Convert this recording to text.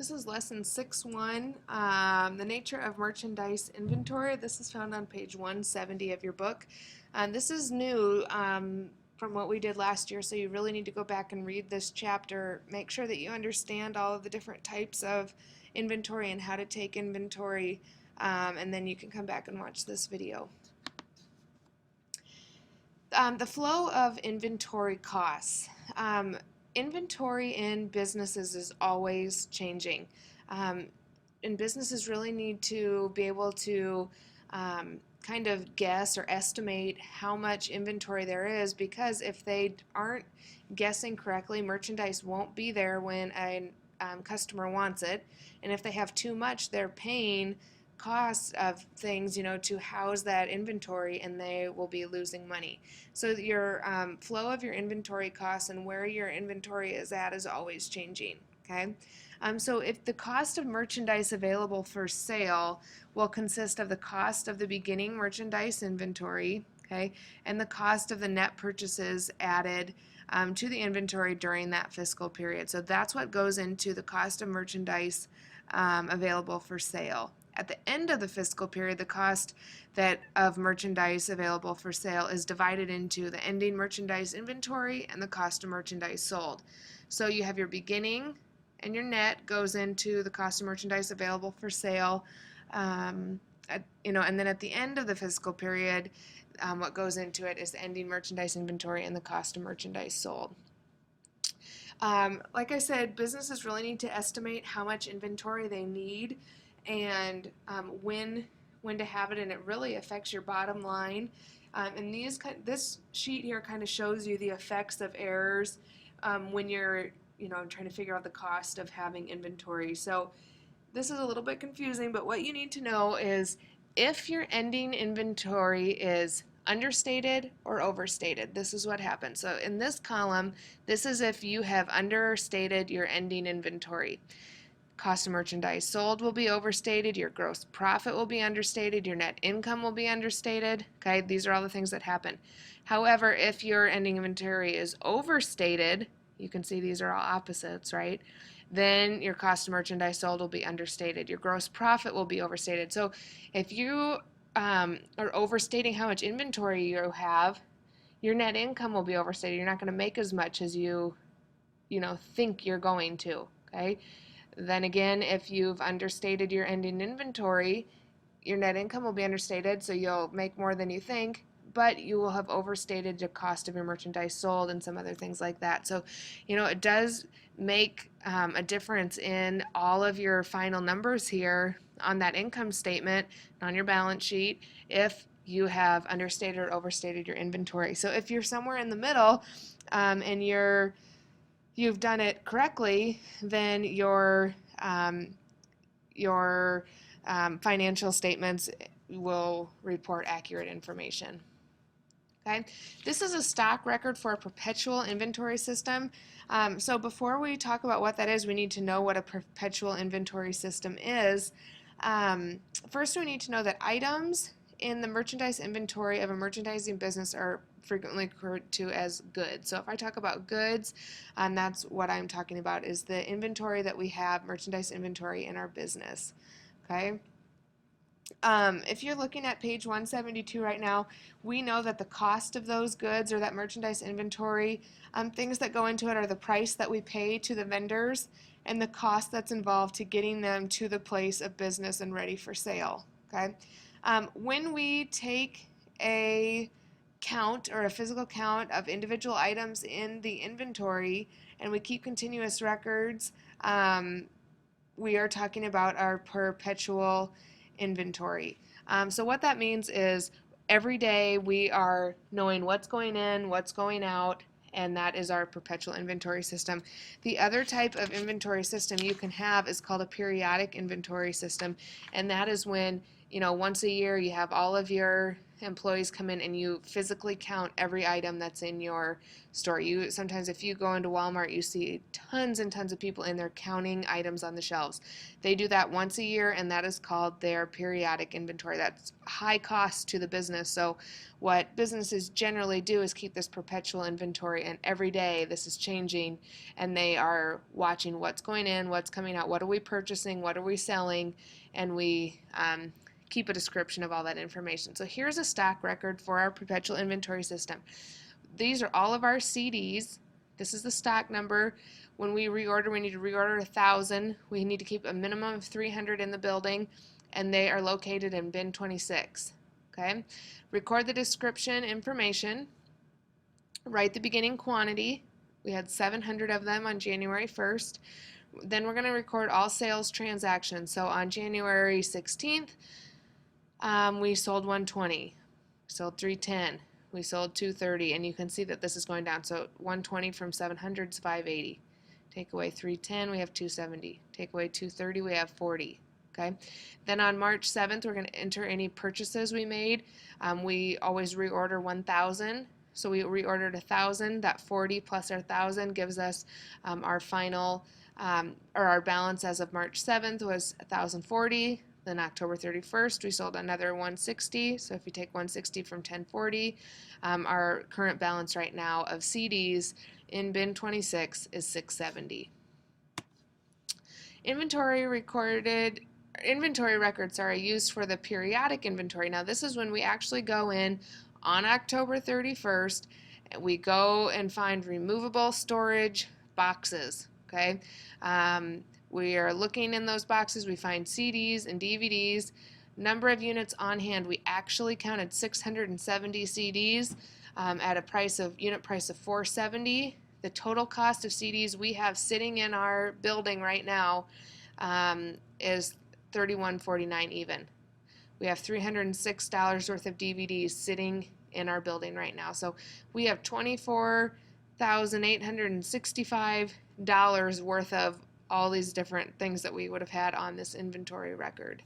This is lesson 6.1, the nature of merchandise inventory. This is found on page 170 of your book. This is new from what we did last year, so you really need to go back and read this chapter. Make sure that you understand all of the different types of inventory and how to take inventory, and then you can come back and watch this video. The flow of inventory costs. Inventory in businesses is always changing. And businesses really need to be able to kind of guess or estimate how much inventory there is, because if they aren't guessing correctly, merchandise won't be there when a customer wants it. And if they have too much, they're paying costs of things, to house that inventory, and they will be losing money. So your flow of your inventory costs and where your inventory is at is always changing. Okay, so if the cost of merchandise available for sale will consist of the cost of the beginning merchandise inventory, okay, and the cost of the net purchases added to the inventory during that fiscal period. So that's what goes into the cost of merchandise available for sale. At the end of the fiscal period, the cost of merchandise available for sale is divided into the ending merchandise inventory and the cost of merchandise sold. So you have your beginning, and your net goes into the cost of merchandise available for sale, and then at the end of the fiscal period, what goes into it is the ending merchandise inventory and the cost of merchandise sold. Like I said, businesses really need to estimate how much inventory they need and when to have it, and it really affects your bottom line. And this sheet here kind of shows you the effects of errors when you're trying to figure out the cost of having inventory. So this is a little bit confusing, but what you need to know is if your ending inventory is understated or overstated, this is what happens. So in this column, this is if you have understated your ending inventory. Cost of merchandise sold will be overstated, your gross profit will be understated, your net income will be understated. Okay, these are all the things that happen. However, if your ending inventory is overstated, you can see these are all opposites, right? Then your cost of merchandise sold will be understated. Your gross profit will be overstated. So if you are overstating how much inventory you have, your net income will be overstated. You're not going to make as much as you think you're going to, okay? Then again, if you've understated your ending inventory, your net income will be understated, so you'll make more than you think, but you will have overstated the cost of your merchandise sold and some other things like that. So, it does make a difference in all of your final numbers here on that income statement, on your balance sheet, if you have understated or overstated your inventory. So if you're somewhere in the middle and you've done it correctly, then your financial statements will report accurate information. Okay, this is a stock record for a perpetual inventory system. So before we talk about what that is, we need to know what a perpetual inventory system is. First, we need to know that items in the merchandise inventory of a merchandising business are frequently referred to as goods. So if I talk about goods, that's what I'm talking about, is the inventory that we have, merchandise inventory in our business. Okay. If you're looking at page 172 right now, we know that the cost of those goods or that merchandise inventory, things that go into it are the price that we pay to the vendors and the cost that's involved to getting them to the place of business and ready for sale. Okay. When we take a count or a physical count of individual items in the inventory and we keep continuous records, we are talking about our perpetual inventory. So what that means is every day we are knowing what's going in, what's going out, and that is our perpetual inventory system. The other type of inventory system you can have is called a periodic inventory system, and that is when once a year you have all of your employees come in and you physically count every item that's in your store. Sometimes if you go into Walmart, you see tons and tons of people in there counting items on the shelves. They do that once a year, and that is called their periodic inventory. That's high cost to the business. So what businesses generally do is keep this perpetual inventory, and every day this is changing, and they are watching what's going in, what's coming out, what are we purchasing, what are we selling, and we keep a description of all that information. So here's a stock record for our perpetual inventory system. These are all of our CDs. This is the stock number. When we reorder, we need to reorder 1,000. We need to keep a minimum of 300 in the building, and they are located in bin 26. Okay? Record the description information. Write the beginning quantity. We had 700 of them on January 1st. Then we're going to record all sales transactions. So on January 16th, we sold 120, sold 310, we sold 230, and you can see that this is going down. So 120 from 700 is 580. Take away 310, we have 270. Take away 230, we have 40. Okay. Then on March 7th, we're going to enter any purchases we made. We always reorder 1,000. So we reordered 1,000. That 40 plus our 1,000 gives us our final, or our balance as of March 7th was 1,040. Then October 31st, we sold another 160. So if you take 160 from 1040, our current balance right now of CDs in bin 26 is 670. Inventory records are used for the periodic inventory. Now this is when we actually go in on October 31st, and we go and find removable storage boxes. Okay. We are looking in those boxes, we find CDs and DVDs. Number of units on hand, we actually counted 670 CDs at a unit price of $470. The total cost of CDs we have sitting in our building right now is $31.49 even. We have $306 worth of DVDs sitting in our building right now. So we have $24,865 worth of all these different things that we would have had on this inventory record.